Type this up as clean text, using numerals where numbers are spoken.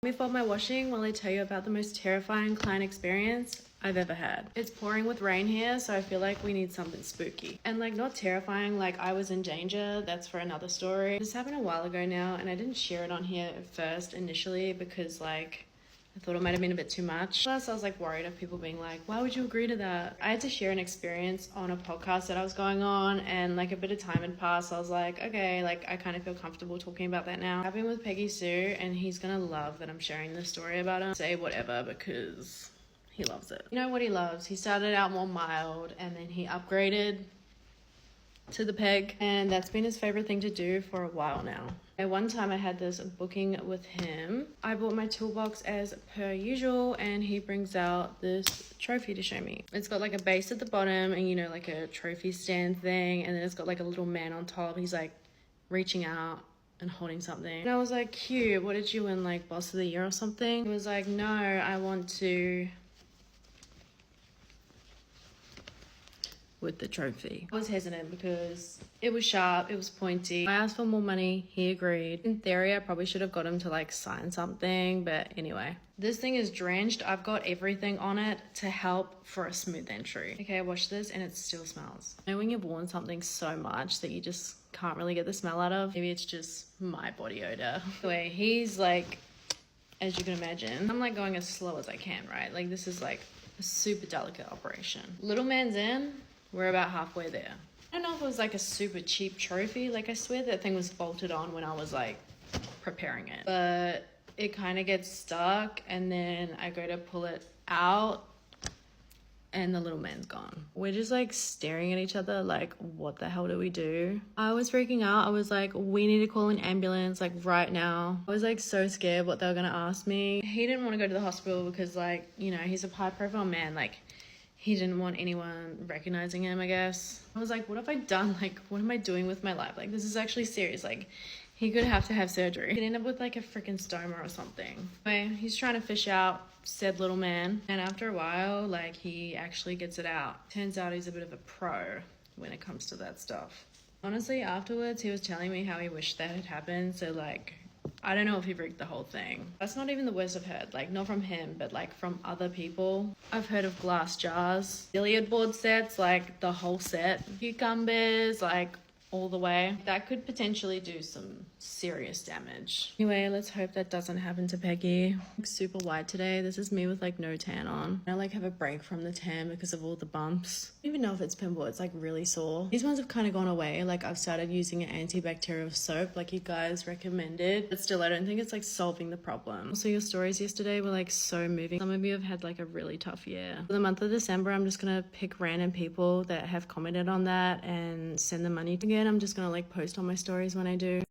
Let me fold my washing while I tell you about the most terrifying client experience I've ever had. It's pouring with rain here, so I feel like we need something spooky. And like not terrifying, like I was in danger, that's for another story. This happened a while ago now, and I didn't share it on here at first initially because like I thought it might have been a bit too much. Plus I was like worried of people being like, why would you agree to that? I had to share an experience on a podcast that I was going on, and like a bit of time had passed. I was like, okay, like I kind of feel comfortable talking about that now. I've been with Peggy Sue, and he's gonna love that I'm sharing this story about him. Say whatever because he loves it. You know what he loves? He started out more mild and then he upgraded to the peg, and that's been his favorite thing to do for a while now. And one time I had this booking with him. I bought my toolbox as per usual, and he brings out this trophy to show me. It's got like a base at the bottom and, you know, like a trophy stand thing, and then it's got like a little man on top. He's like reaching out and holding something, and I was like, cute, what did you win, like boss of the year or something? He was like, no, I want to with the trophy. I was hesitant because it was sharp, it was pointy. I asked for more money, he agreed. In theory, I probably should have got him to like sign something, but anyway. This thing is drenched. I've got everything on it to help for a smooth entry. Okay, I washed this and it still smells. You know when you've worn something so much that you just can't really get the smell out of? Maybe it's just my body odor. Anyway, he's like, as you can imagine, I'm like going as slow as I can, right? Like this is like a super delicate operation. Little man's in. We're about halfway there. I don't know if it was like a super cheap trophy. Like I swear that thing was bolted on when I was like preparing it. But it kind of gets stuck, and then I go to pull it out and the little man's gone. We're just like staring at each other like, what the hell do we do? I was freaking out. I was like, we need to call an ambulance like right now. I was like so scared what they were gonna ask me. He didn't want to go to the hospital because like, you know, he's a high profile man. Like he didn't want anyone recognizing him, I guess. I was like, what have I done? Like, what am I doing with my life? Like, this is actually serious. Like, he could have to have surgery. He'd end up with like a freaking stoma or something. Anyway, he's trying to fish out said little man. And after a while, like, he actually gets it out. Turns out he's a bit of a pro when it comes to that stuff. Honestly, afterwards, he was telling me how he wished that had happened. So, like, I don't know if he rigged the whole thing. That's not even the worst I've heard. Like, not from him, but like from other people. I've heard of glass jars, billiard board sets, like the whole set, cucumbers, like all the way. That could potentially do some serious damage. Anyway, let's hope that doesn't happen to Peggy. I'm super white today. This is me with like no tan on. I like have a break from the tan because of all the bumps. I don't even know if it's pimple. It's like really sore. These ones have kind of gone away. Like I've started using an antibacterial soap like you guys recommended, but still I don't think it's like solving the problem. Also, your stories yesterday were like so moving. Some of you have had like a really tough year. For the month of December, I'm just gonna pick random people that have commented on that and send them money. Again, I'm just gonna like post on my stories when I do.